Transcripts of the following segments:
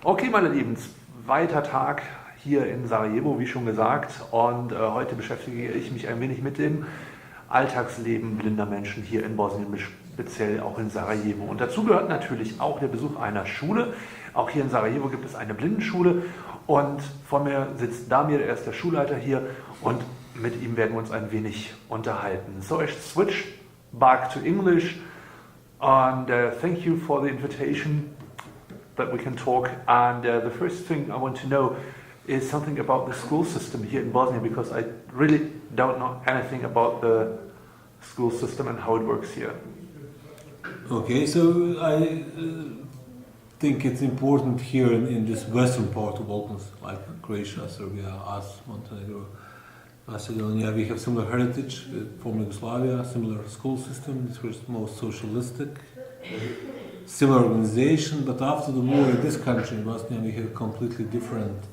Okay, meine Lieben, zweiter Tag hier in Sarajevo, wie schon gesagt. Und heute beschäftige ich mich ein wenig mit dem Alltagsleben blinder Menschen hier in Bosnien, speziell auch in Sarajevo. Und dazu gehört natürlich auch der Besuch einer Schule. Auch hier in Sarajevo gibt es eine Blindenschule. Und vor mir sitzt Damir, er ist der Schulleiter hier. Und mit ihm werden wir uns ein wenig unterhalten. So, ich switch back to English. And thank you for the invitation that we can talk. And the first thing I want to know is something about the school system here in Bosnia, because I really don't know anything about the school system and how it works here. Okay, so I think it's important here in this western part of Balkans, like Croatia, Serbia, us, Montenegro, Macedonia, we have similar heritage, former Yugoslavia, similar school system, this was most socialistic, similar organization, but after the war in this country, in Bosnia, we have a completely different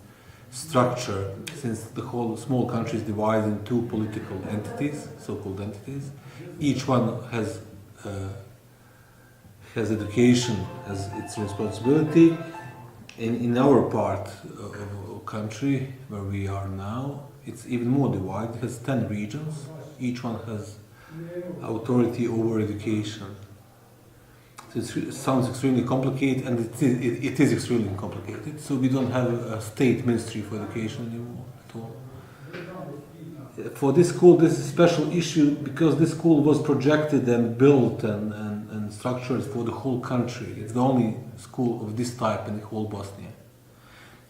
structure, since the whole small country is divided in two political entities, so-called entities. Each one has education as its responsibility. In our part of country, where we are now, it's even more divided. It has 10 regions. Each one has authority over education. So it sounds extremely complicated, and it is extremely complicated. So we don't have a state ministry for education anymore at all. For this school, this is a special issue because this school was projected and built and structured for the whole country. It's the only school of this type in the whole Bosnia.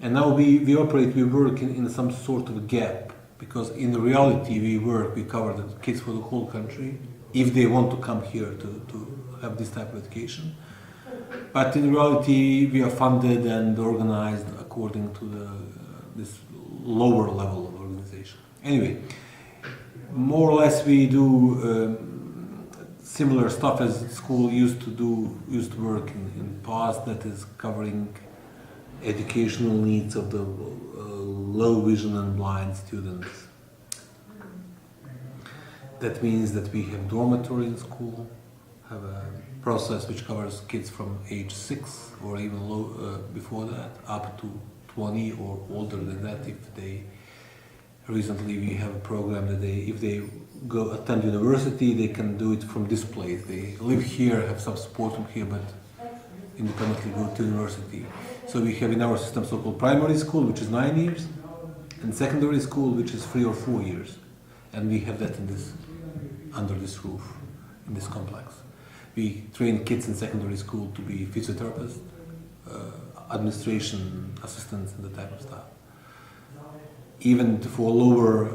And now we work in some sort of a gap, because in reality we cover the kids for the whole country, if they want to come here to have this type of education. But in reality we are funded and organized according to this lower level of organization. Anyway, more or less we do similar stuff as school used to work in the past, that is covering educational needs of the low vision and blind students. That means that we have dormitory in school, have a process which covers kids from age 6 or even before that, up to 20 or older than that. Recently we have a program that if they go attend university, they can do it from this place. They live here, have some support from here, but independently go to university. So we have in our system so-called primary school, which is 9 years, and secondary school, which is 3 or 4 years. And we have that under this roof, in this complex. We train kids in secondary school to be physiotherapists, administration assistants, and that type of stuff. Even for lower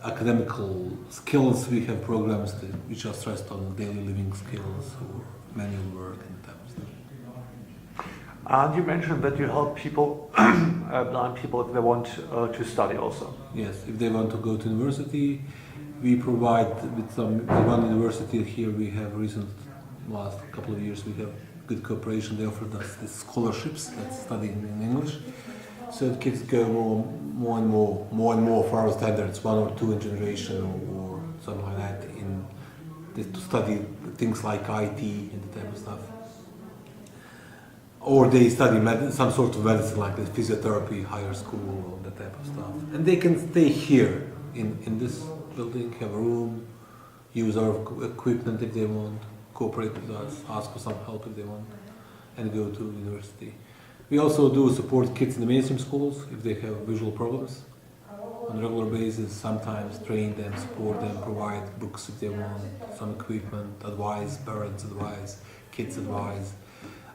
academical skills, we have programs which are stressed on daily living skills or manual work and that type of stuff. And you mentioned that you help people, blind people, if they want to study also. Yes, if they want to go to university, we provide with one university here. We have last couple of years, we have good cooperation. They offered us these scholarships that study in English. So the kids go more and more for our standards, 1 or 2 in generation or something like that, to study things like IT and that type of stuff. Or they study some sort of medicine, like this physiotherapy, higher school, or that type of stuff. And they can stay here in this building, have a room, use our equipment if they want, cooperate with us, ask for some help if they want, and go to university. We also do support kids in the mainstream schools if they have visual problems on a regular basis, sometimes train them, support them, provide books if they want, some equipment, advise, parents advise, kids advise,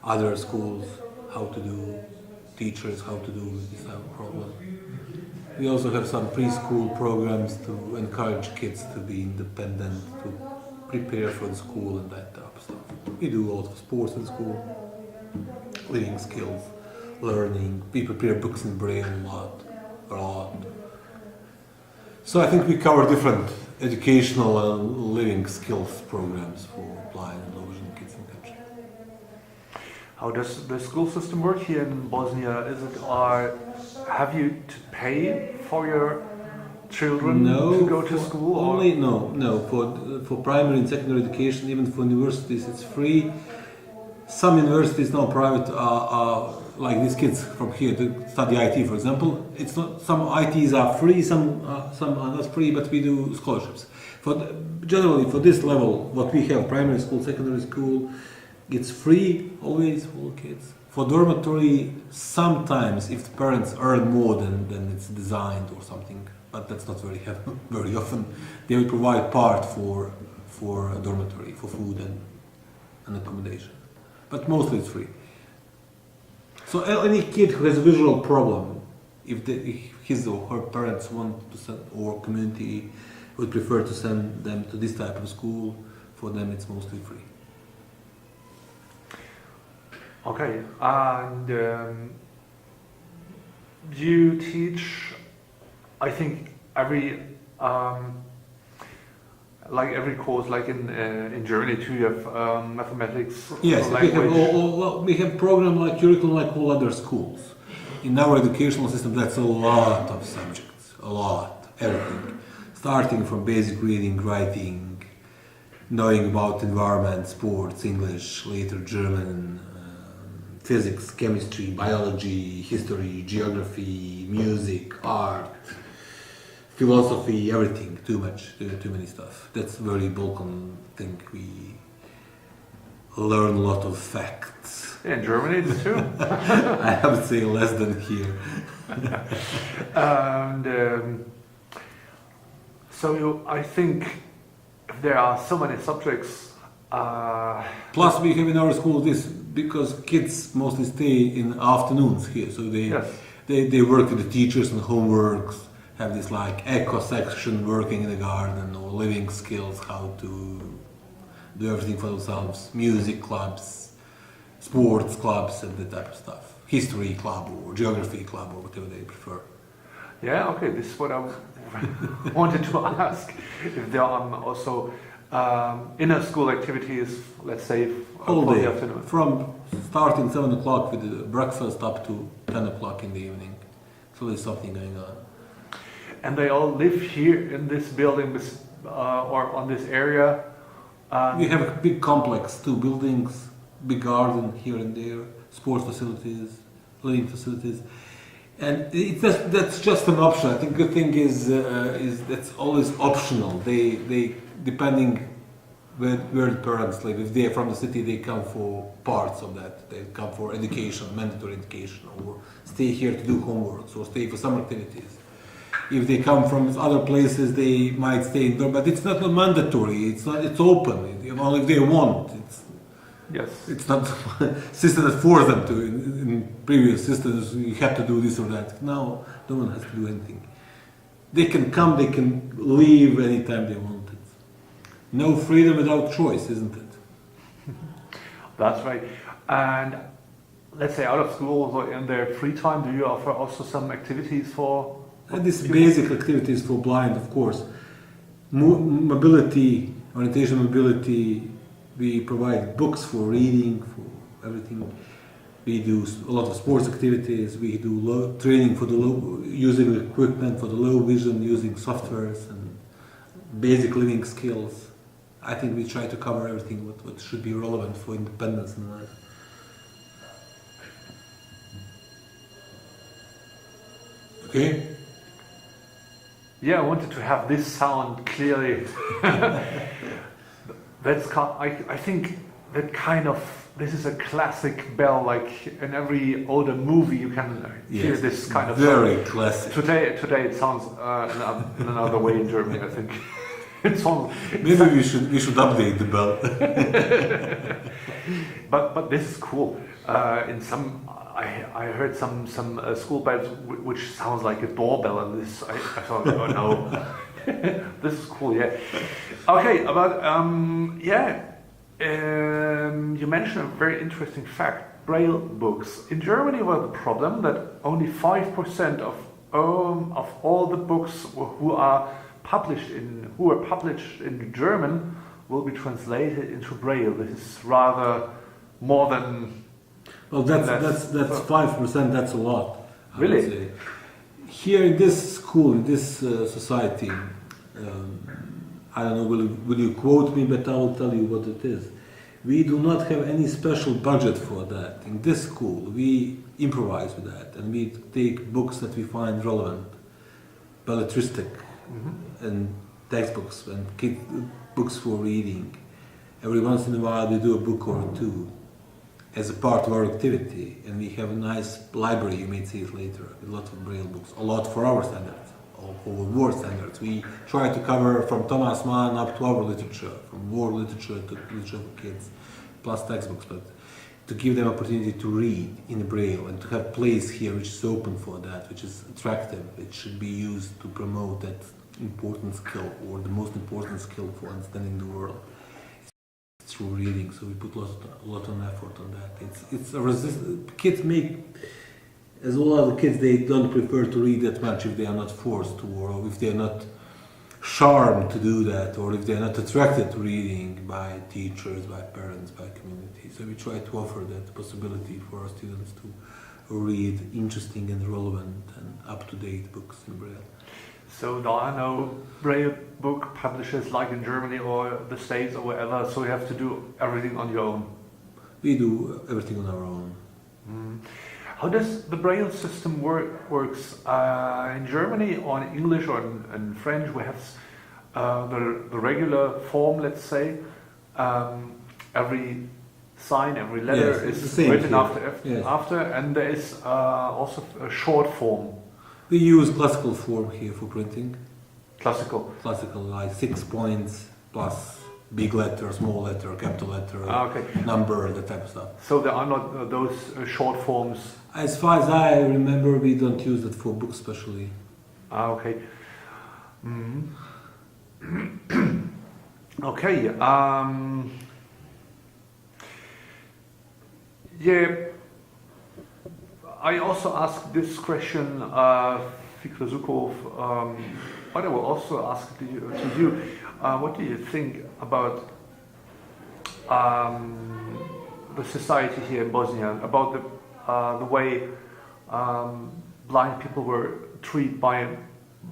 other schools how to do, teachers how to do with this type of problem. We also have some preschool programs to encourage kids to be independent, to prepare for the school and that type of stuff. We do a lot of sports in school, living skills, learning. We prepare books in Braille a lot. So I think we cover different educational and living skills programs for blind and low vision kids in the country. How does the school system work here in Bosnia? Have you to pay for your children to go to school? For primary and secondary education, even for universities, it's free. Some universities now private are like these kids from here to study IT, for example, it's not, some ITs are free, some are not free, but we do scholarships. Generally, for this level, what we have, primary school, secondary school, it's free always for kids. For dormitory, sometimes if the parents earn more than it's designed or something, but that's not very often, they will provide part for a dormitory, for food and accommodation. But mostly it's free. So any kid who has a visual problem, if his or her parents want to send, or community would prefer to send them to this type of school, for them it's mostly free. Okay, and you teach, I think, every course, like in Germany too, you have mathematics. Yes, language. we have program like curriculum like all other schools. In our educational system, that's a lot of subjects, everything. Starting from basic reading, writing, knowing about environment, sports, English, later German, physics, chemistry, biology, history, geography, music, art, philosophy, everything. Too many stuff. That's very Balkan thing. We learn a lot of facts. In Germany too? I would say less than here. And so I think there are so many subjects. Plus we have in our school this, because kids mostly stay in afternoons here, so they work with the teachers and homeworks, have this like eco section, working in the garden, or living skills, how to do everything for themselves, music clubs, sports clubs, and that type of stuff, history club or geography club or whatever they prefer. Yeah, okay, this is what I wanted to ask, if there are also inner school activities, let's say, all for day, the afternoon. from starting 7 o'clock with the breakfast up to 10 o'clock in the evening. So there's something going on. And they all live here in this building, or on this area? We have a big complex, 2 buildings, big garden here and there, sports facilities, living facilities. And that's just an option. I think the good thing is that's always optional. They depending where the parents live. If they are from the city, they come for parts of that. They come for education, mandatory education, or stay here to do homework, or stay for summer activities. If they come from other places, they might stay indoor, but it's not mandatory. It's open. Only if they want. Yes. It's not system that force them to. In previous systems, you have to do this or that. Now, no one has to do anything. They can come, they can leave anytime they want it. No freedom without choice, isn't it? That's right. And let's say out of school or in their free time, do you offer also some activities for? And these basic activities for blind, of course. Mobility, orientation mobility. We provide books for reading, for everything. We do a lot of sports activities. We do training for using equipment for the low vision, using softwares and basic living skills. I think we try to cover everything what should be relevant for independence in life. Okay? Yeah, I wanted to have this sound clearly. I think that kind of, this is a classic bell, like in every older movie you can hear this kind of very sound. classic. Today it sounds in another way in Germany, I think. It sounds, Maybe we should update the bell. but this is cool. In some, I heard some school bells which sounds like a doorbell, and this I thought, oh no. This is cool, yeah. Okay, but you mentioned a very interesting fact: Braille books. In Germany, was the problem that only 5% of all the books who are published in German will be translated into Braille. This is rather more than. Well, that's 5%. That's a lot. I Really? would say. Here in this school, in this society, I don't know, will you quote me, but I will tell you what it is. We do not have any special budget for that. In this school, we improvise with that, and we take books that we find relevant, belletristic, and textbooks and kid books for reading. Every once in a while, we do a book or two as a part of our activity, and we have a nice library. You may see it later, with lots of Braille books, a lot for our standards, or for war standards. We try to cover from Thomas Mann up to our literature, from war literature to literature for kids, plus textbooks, but to give them opportunity to read in Braille and to have place here which is open for that, which is attractive, which should be used to promote that important skill, or the most important skill for understanding the world. It's through reading, so we put a lot of effort on that. It's a kids make, as all other kids, they don't prefer to read that much if they are not forced to, or if they are not charmed to do that, or if they are not attracted to reading by teachers, by parents, by community. So we try to offer that possibility for our students to read interesting and relevant and up-to-date books in Braille. So there are no Braille book publishers like in Germany or the States or wherever, so you have to do everything on your own? We do everything on our own. How does the Braille system works? In Germany or in English or in French we have the regular form, let's say. Every sign, every letter is written after, and there is also a short form. We use classical form here for printing. Classical, like 6 points plus big letter, small letter, capital letter, number, that type of stuff. So there are not those short forms? As far as I remember, we don't use that for books especially. Okay. Okay. Yeah. I also asked this question, Fikre Sukro, but I will also ask to you. What do you think about the society here in Bosnia, about the way blind people were treated by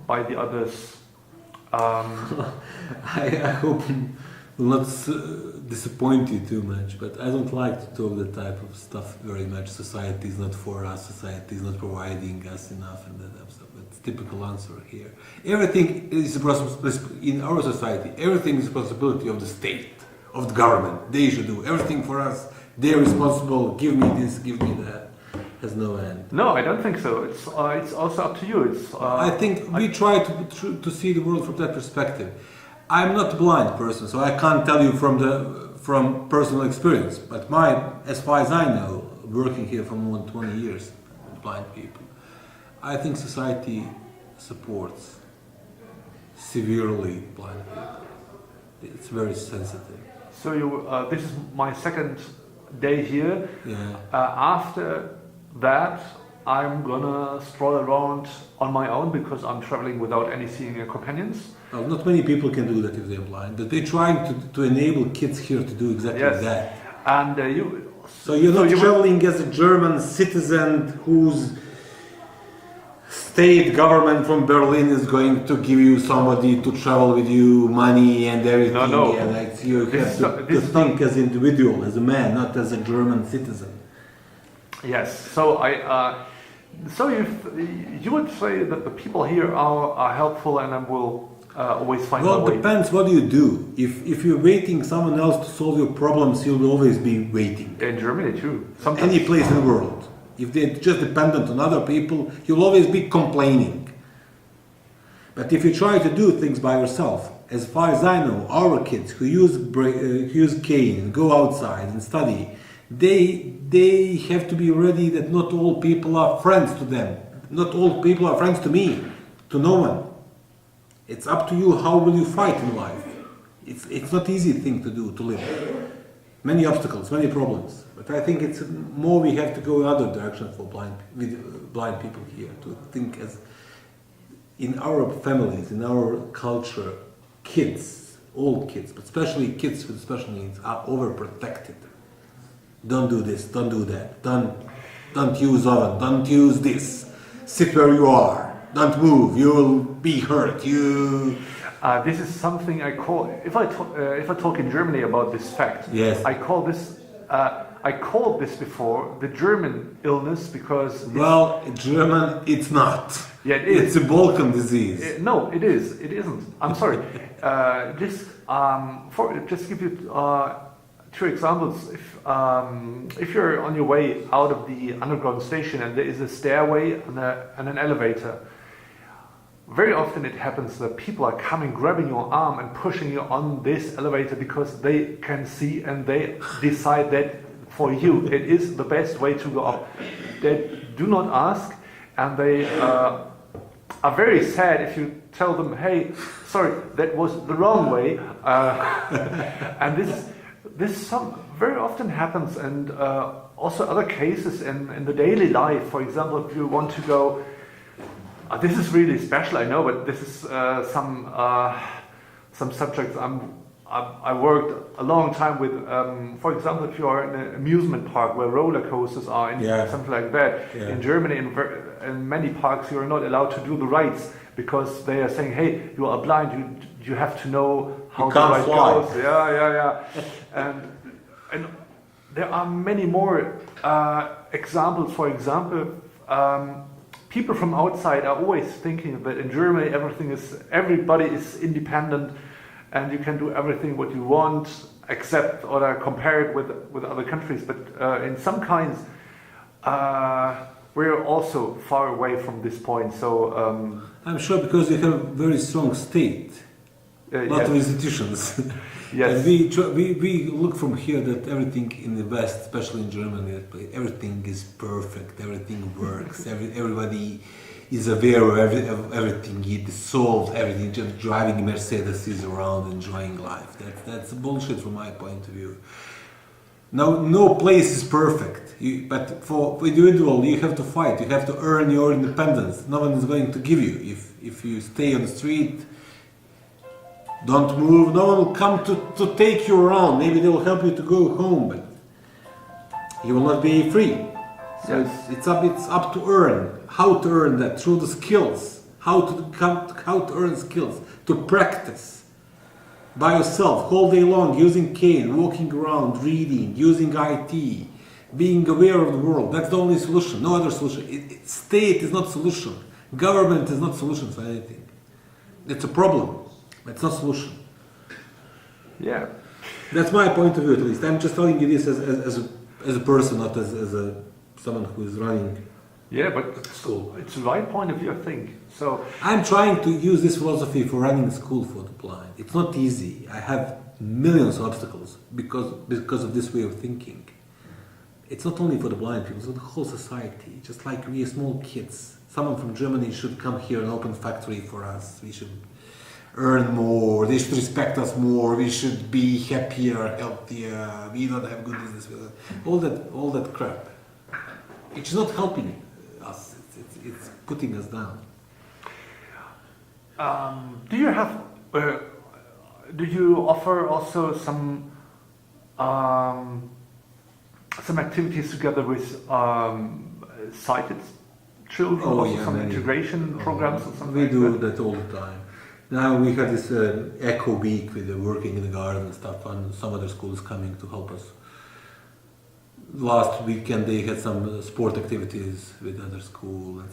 the others? I hope will not disappoint you too much, but I don't like to talk that type of stuff very much. Society is not for us, society is not providing us enough, and that type of stuff. That's typical answer here. Everything is in our society, everything is responsibility of the state, of the government. They should do everything for us. They're responsible. Give me this, give me that. Has no end. No, I don't think so. It's also up to you. I think we try to see the world from that perspective. I'm not a blind person, so I can't tell you from personal experience. But as far as I know, working here for more than 20 years with blind people, I think society supports severely blind people. It's very sensitive. So this is my second day here. Yeah. After that, I'm gonna stroll around on my own because I'm traveling without any seeing companions. Well, not many people can do that if they're blind, but they're trying to enable kids here to do exactly that. And So you're not traveling as a German citizen whose state government from Berlin is going to give you somebody to travel with you, money and everything. No. And you have to think as an individual, as a man, not as a German citizen. Yes. So so you would say that the people here are helpful and will always find a way. Well, it depends what you do. If you're waiting someone else to solve your problems, you'll always be waiting. In Germany too. Sometimes. Any place in the world. If they're just dependent on other people, you'll always be complaining. But if you try to do things by yourself, as far as I know, our kids who use cane and go outside and study, they have to be ready that not all people are friends to them. Not all people are friends to me, to no one. It's up to you how will you fight in life. It's not easy thing to do, to live. Many obstacles, many problems. But I think it's more we have to go in other direction for blind people here, to think as in our families, in our culture, kids, all kids, but especially kids with special needs are overprotected. Don't do this, don't do that, don't use oven, don't use this, sit where you are, don't move, you will be hurt, This is something I call, if I talk in Germany about this fact, Yes. I called this before the German illness because Well, German, it's not. Yeah, it is. It's a Balkan disease. No, it is. It isn't. I'm sorry. Just give you two examples. If you're on your way out of the underground station and there is a stairway and an elevator, very often it happens that people are coming, grabbing your arm and pushing you on this elevator because they can see and they decide that for you it is the best way to go up. They do not ask, and they are very sad if you tell them, hey, sorry, that was the wrong way. And this very often happens, and also other cases in the daily life. For example, if you want to go, this is really special, I know, but this is some subjects I worked a long time with. For example, if you are in an amusement park where roller coasters are, something like that. Yeah. In Germany, in many parks, you are not allowed to do the rides because they are saying, "Hey, you are blind. You have to know how the ride goes." Yeah. And there are many more examples. For example, people from outside are always thinking that in Germany everybody is independent. And you can do everything what you want, except or compare it with other countries. But in some kinds, we're also far away from this point. So I'm sure because you have a very strong state, lot of institutions. Yes. And we look from here that everything in the West, especially in Germany, everything is perfect, everything works, everybody is aware of everything, it solves everything, just driving Mercedes around, enjoying life. That's bullshit from my point of view. No place is perfect, but for individual you have to fight, you have to earn your independence. No one is going to give you. If you stay on the street, don't move, no one will come to take you around. Maybe they will help you to go home, but you will not be free. So it's up to earn. How to earn that through the skills. How to earn skills. To practice by yourself, whole day long, using cane, walking around, reading, using IT, being aware of the world. That's the only solution. No other solution. State is not solution. Government is not solution for anything. It's a problem. It's not solution. Yeah. That's my point of view, at least. I'm just telling you this as a person, not as someone who is running. Yeah, but school. It's the right point of view, I think. So I'm trying to use this philosophy for running a school for the blind. It's not easy. I have millions of obstacles because of this way of thinking. It's not only for the blind people, it's for the whole society. Just like we are small kids. Someone from Germany should come here and open a factory for us. We should earn more, they should respect us more, we should be happier, healthier, we don't have good business with it. All that crap. It's not helping us, it's putting us down. Do you offer also some activities together with sighted children, some integration programs or something? We do that all the time. Now we had this eco week with the working in the garden and stuff, and some other schools coming to help us. Last weekend they had some sport activities with other school. And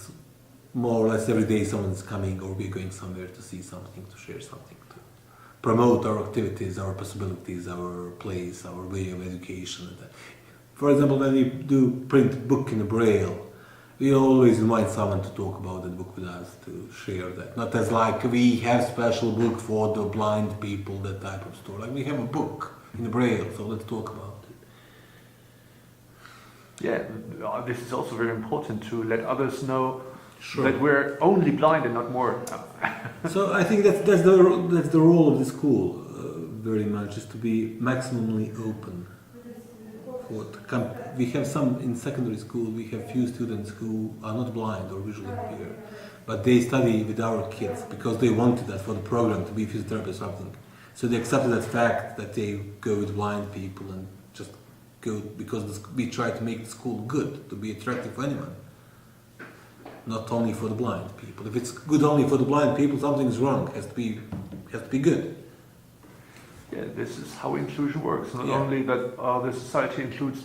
more or less every day someone's coming, or we're going somewhere to see something, to share something, to promote our activities, our possibilities, our place, our way of education. For example, when we do print book in a braille, we always invite someone to talk about that book with us, to share that. Not as like we have special book for the blind people, that type of story. Like we have a book in braille, so let's talk about it. Yeah, this is also very important to let others know Sure. that we're only blind and not more. So I think that's the role of the school, very much, is to be maximally open. We have some in secondary school. We have few students who are not blind or visually impaired, but they study with our kids because they wanted that for the program to be physiotherapist or something. So they accepted that fact that they go with blind people and just go because we try to make the school good, to be attractive for anyone. not only for the blind people. If it's good only for the blind people, something's wrong. It has to be good. Yeah, this is how inclusion works. Not Yeah. only that the society includes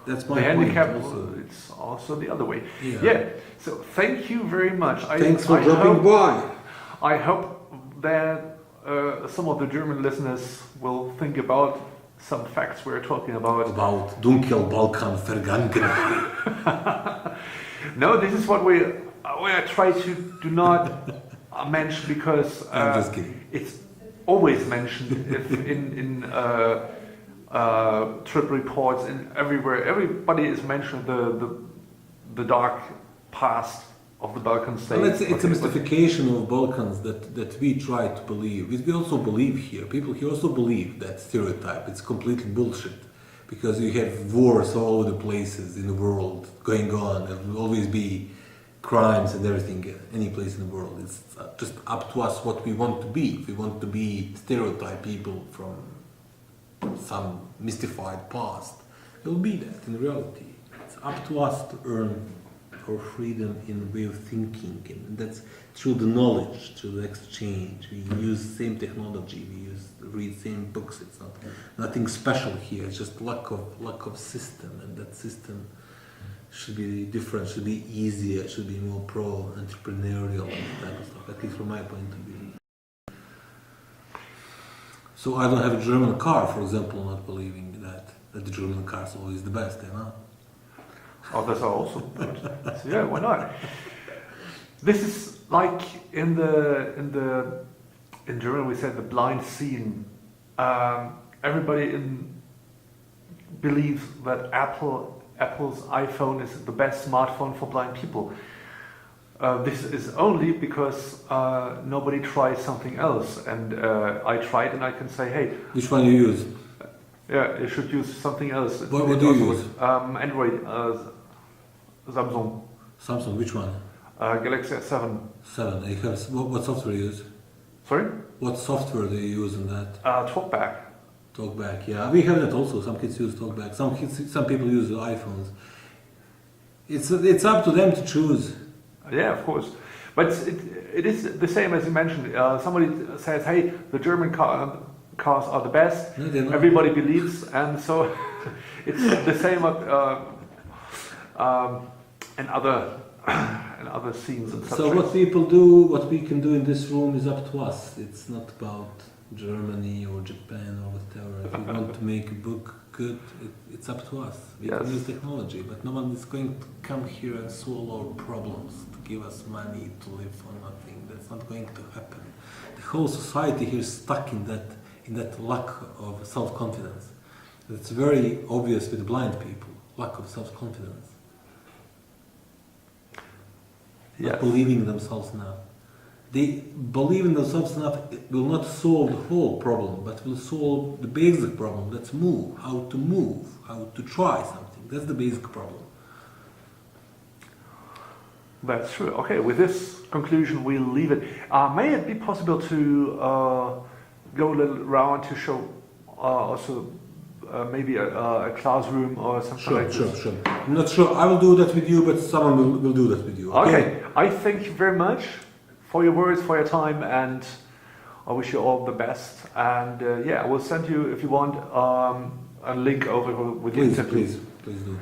That's the my handicapped, point also. it's also the other way. Yeah. Yeah. So thank you very much. Thanks for dropping by. I hope that some of the German listeners will think about some facts we're talking about. About dunkel Balkan Vergangenheit. No, this is what we try to do not mention because I'm just kidding. it's always mentioned if in trip reports and everywhere. Everybody is mentioning the dark past of the Balkan states. Well, it's a mystification of Balkans that we try to believe. We also believe here. People here also believe that stereotype. It's completely bullshit. Because you have wars all over the places in the world going on. There will always be crimes and everything, any place in the world. It's just up to us what we want to be. If we want to be stereotype people from some mystified past, we'll be that in reality. It's up to us to earn our freedom in way of thinking, and that's through the knowledge, through the exchange. We use same technology, read same books. It's nothing special here. It's just lack of system, and that system should be different, should be easier, should be more pro-entrepreneurial and that type of stuff, at least from my point of view. So I don't have a German car, for example, not believing that the German car is always the best, you know? Oh, that's also good. So, yeah, why not? This is like in German we said the blind seeing. Everybody believes that Apple's iPhone is the best smartphone for blind people. This is only because nobody tries something else, and I tried, and I can say, hey, which one you use? Yeah, you should use something else. What do you use? Android, Samsung. Samsung, which one? Galaxy S7. 7. You have, what software you use? Sorry? What software do you use in that? TalkBack. TalkBack, yeah. We have that also. Some kids use TalkBack. Some people use iPhones. It's up to them to choose. Yeah, of course. But it is the same as you mentioned. Somebody says, hey, the German cars are the best. No, they're not. Everybody believes, and so it's the same in other scenes and subjects. So what people do, what we can do in this room is up to us. It's not about Germany or Japan or whatever. If we want to make a book good, it's up to us. We Yes. can use technology, but no one is going to come here and solve our problems, to give us money to live for nothing. That's not going to happen. The whole society here is stuck in that lack of self-confidence. It's very obvious with blind people, lack of self-confidence. Yes. Not believing themselves enough. They believe in themselves enough, it will not solve the whole problem, but will solve the basic problem. Let's move, how to try something. That's the basic problem. That's true. Okay, with this conclusion, we'll leave it. May it be possible to go a little around to show also maybe a classroom or something like this? Sure. I'm not sure. I will do that with you, but someone will do that with you. Okay, I thank you very much for your words, for your time, and I wish you all the best. And I will send you, if you want, a link over with the interview. Please do.